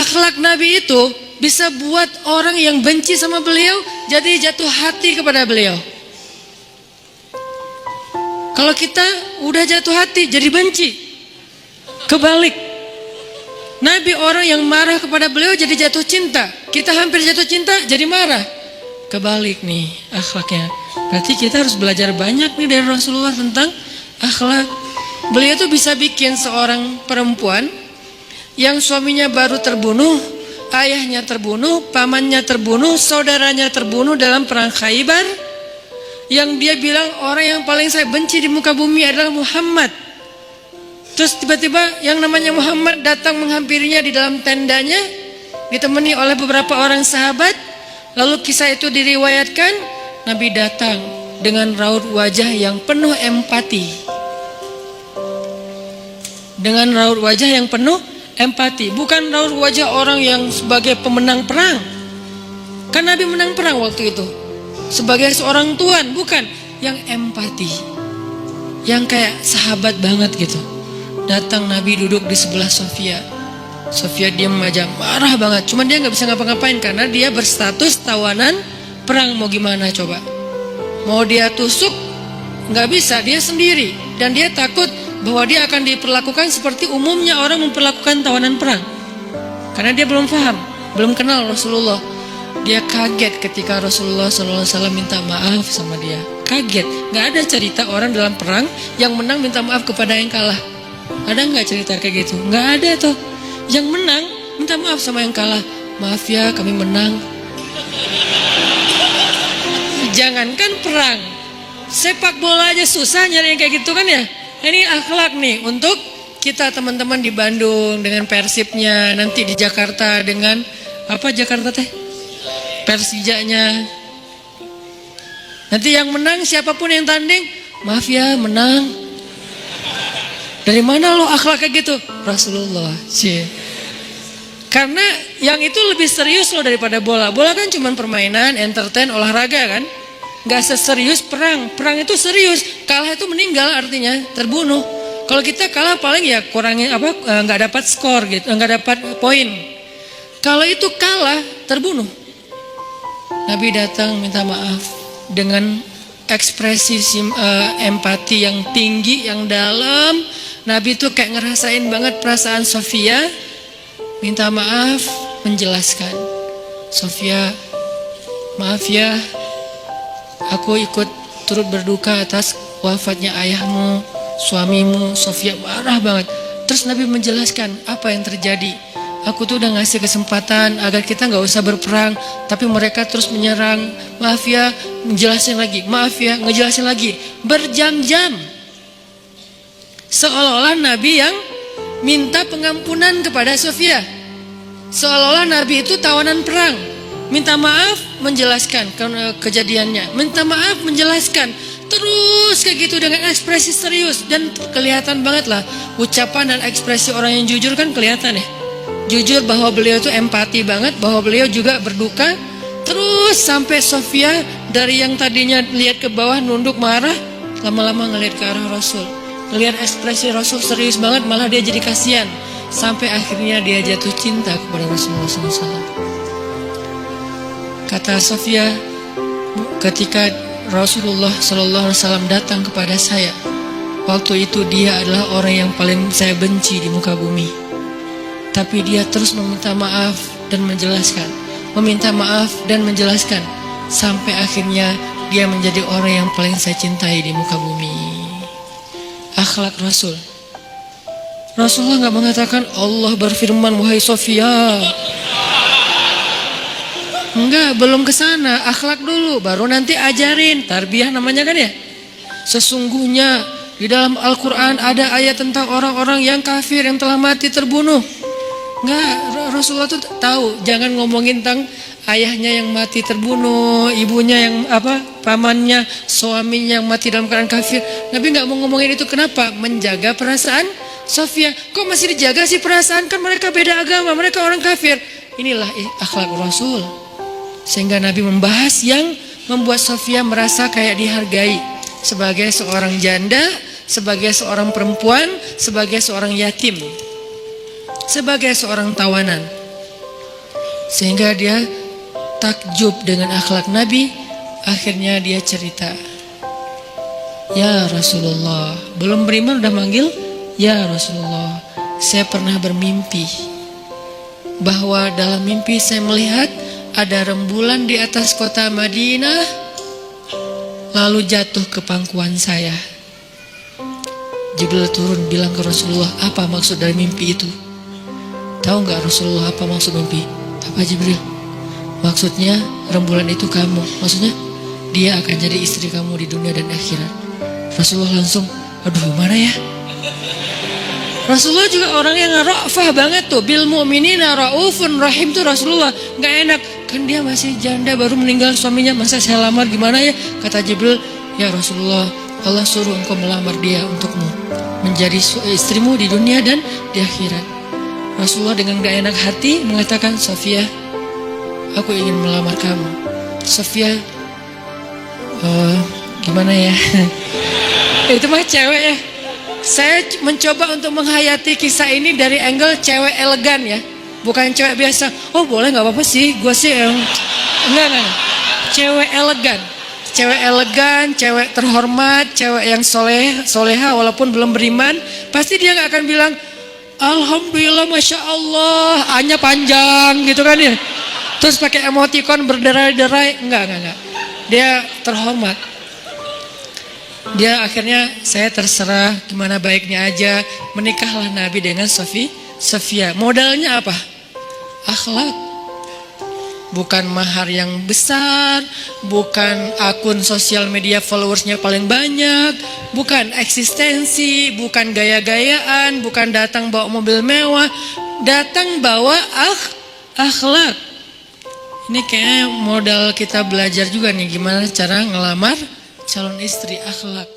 akhlak Nabi itu bisa buat orang yang benci sama beliau jadi jatuh hati kepada beliau. Kalau kita udah jatuh hati jadi benci, kebalik. Nabi orang yang marah kepada beliau jadi jatuh cinta. Kita hampir jatuh cinta jadi marah. Kebalik nih akhlaknya. Berarti kita harus belajar banyak nih dari Rasulullah tentang akhlak. Beliau tuh bisa bikin seorang perempuan yang suaminya baru terbunuh, ayahnya terbunuh, pamannya terbunuh, saudaranya terbunuh dalam perang Khaybar, yang dia bilang orang yang paling saya benci di muka bumi adalah Muhammad. Terus tiba-tiba yang namanya Muhammad datang menghampirinya di dalam tendanya, ditemani oleh beberapa orang sahabat. Lalu kisah itu diriwayatkan, Nabi datang dengan raut wajah yang penuh empati. Dengan raut wajah yang penuh empati, bukan raut wajah orang yang sebagai pemenang perang. Kan Nabi menang perang waktu itu sebagai seorang tuan, bukan, yang empati, yang kayak sahabat banget gitu. Datang Nabi duduk di sebelah Sofia. Sofia diam aja, marah banget. Cuman dia nggak bisa ngapa-ngapain karena dia berstatus tawanan perang. Mau gimana coba? Mau dia tusuk nggak bisa, dia sendiri. Dan dia takut bahwa dia akan diperlakukan seperti umumnya orang memperlakukan tawanan perang. Karena dia belum paham, belum kenal Rasulullah. Dia kaget ketika Rasulullah SAW minta maaf sama dia. Kaget, nggak ada cerita orang dalam perang yang menang minta maaf kepada yang kalah. Ada nggak cerita kayak gitu? Nggak ada tuh. Yang menang minta maaf sama yang kalah. Maaf ya, kami menang. Jangankan perang, sepak bola aja susah nyari yang kayak gitu kan ya. Ini akhlak nih untuk kita teman-teman di Bandung dengan Persibnya, nanti di Jakarta dengan apa Jakarta teh? Persijanya. Nanti yang menang siapapun yang tanding, maaf ya menang. Dari mana lo akhlak kayak gitu? Rasulullah. Cie. Karena yang itu lebih serius lo daripada bola. Bola kan cuma permainan, entertain, olahraga kan. Gak seserius perang. Perang itu serius. Kalah itu meninggal artinya terbunuh. Kalau kita kalah paling ya kurangin apa? Nggak dapat skor gitu, nggak dapat poin. Kalau itu kalah terbunuh. Nabi datang minta maaf dengan ekspresi empati yang tinggi, yang dalam. Nabi tuh kayak ngerasain banget perasaan Sofia, minta maaf, menjelaskan. Sofia, maaf ya, aku ikut turut berduka atas wafatnya ayahmu, suamimu. Sofia marah banget. Terus Nabi menjelaskan apa yang terjadi. Aku tuh udah ngasih kesempatan agar kita gak usah berperang, tapi mereka terus menyerang. Maaf ya, menjelasin lagi. Maaf ya, ngejelasin lagi. Berjam-jam. Seolah-olah Nabi yang minta pengampunan kepada Sofia. Seolah-olah Nabi itu tawanan perang. Minta maaf, menjelaskan kejadiannya. Minta maaf, menjelaskan. Terus kayak gitu dengan ekspresi serius. Dan kelihatan banget lah ucapan dan ekspresi orang yang jujur kan kelihatan ya. Jujur bahwa beliau itu empati banget, bahwa beliau juga berduka. Terus sampai Sofia dari yang tadinya lihat ke bawah nunduk marah, lama-lama ngelihat ke arah Rasul. Ngelihat ekspresi Rasul serius banget, malah dia jadi kasihan. Sampai akhirnya dia jatuh cinta kepada Rasulullah SAW. Kata Sofia, ketika Rasulullah SAW datang kepada saya, waktu itu dia adalah orang yang paling saya benci di muka bumi. Tapi dia terus meminta maaf dan menjelaskan, meminta maaf dan menjelaskan, sampai akhirnya dia menjadi orang yang paling saya cintai di muka bumi. Akhlak Rasul. Rasulullah gak mengatakan Allah berfirman wahai Sofia. Enggak, belum ke sana. Akhlak dulu, baru nanti ajarin. Tarbiyah namanya kan ya. Sesungguhnya di dalam Al-Quran ada ayat tentang orang-orang yang kafir yang telah mati terbunuh. Enggak, Rasulullah tuh tahu jangan ngomongin tentang ayahnya yang mati terbunuh, ibunya yang pamannya, suaminya yang mati dalam keadaan kafir. Nabi nggak mau ngomongin itu. Kenapa? Menjaga perasaan Sofia. Kok masih dijaga sih perasaan? Kan mereka beda agama, mereka orang kafir. Inilah akhlak Rasul. Sehingga Nabi membahas yang membuat Sofia merasa kayak dihargai sebagai seorang janda, sebagai seorang perempuan, sebagai seorang yatim, sebagai seorang tawanan. Sehingga dia takjub dengan akhlak Nabi. Akhirnya dia cerita, ya Rasulullah, belum beriman udah manggil, ya Rasulullah, saya pernah bermimpi bahwa dalam mimpi saya melihat ada rembulan di atas kota Madinah, lalu jatuh ke pangkuan saya. Jibril turun bilang ke Rasulullah, apa maksud dari mimpi itu? Tahu nggak Rasulullah apa maksud mimpi? Apa Jibril? Maksudnya rembulan itu kamu. Maksudnya dia akan jadi istri kamu di dunia dan akhirat. Rasulullah langsung, aduh gimana ya? Rasulullah juga orang yang ra'fah banget tuh. Bil mu'minina ra'ufun rahim tuh Rasulullah. Nggak enak, kan dia masih janda baru meninggal suaminya, masa saya lamar gimana ya? Kata Jibril, ya Rasulullah, Allah suruh engkau melamar dia untukmu menjadi istrimu di dunia dan di akhirat. Rasulullah dengan gak enak hati mengatakan, Sofia, aku ingin melamar kamu. Sofia, gimana ya? Itu mah cewek ya. Saya mencoba untuk menghayati kisah ini dari angle cewek elegan ya, bukan cewek biasa. Oh boleh nggak apa-apa sih, gue sih enggak. Cewek elegan, cewek elegan, cewek terhormat, cewek yang soleha walaupun belum beriman, pasti dia nggak akan bilang, Alhamdulillah, Masya Allah, A-nya panjang gitu kan ya. Terus pakai emoticon berderai-derai, enggak. Dia terhormat. Dia akhirnya, saya terserah gimana baiknya aja. Menikahlah Nabi dengan Sofia. Modalnya apa? Akhlak. Bukan mahar yang besar, bukan akun sosial media followersnya paling banyak, bukan eksistensi, bukan gaya-gayaan, bukan datang bawa mobil mewah, datang bawa akhlak. Ini kayaknya modal kita belajar juga nih, gimana cara ngelamar calon istri, akhlak.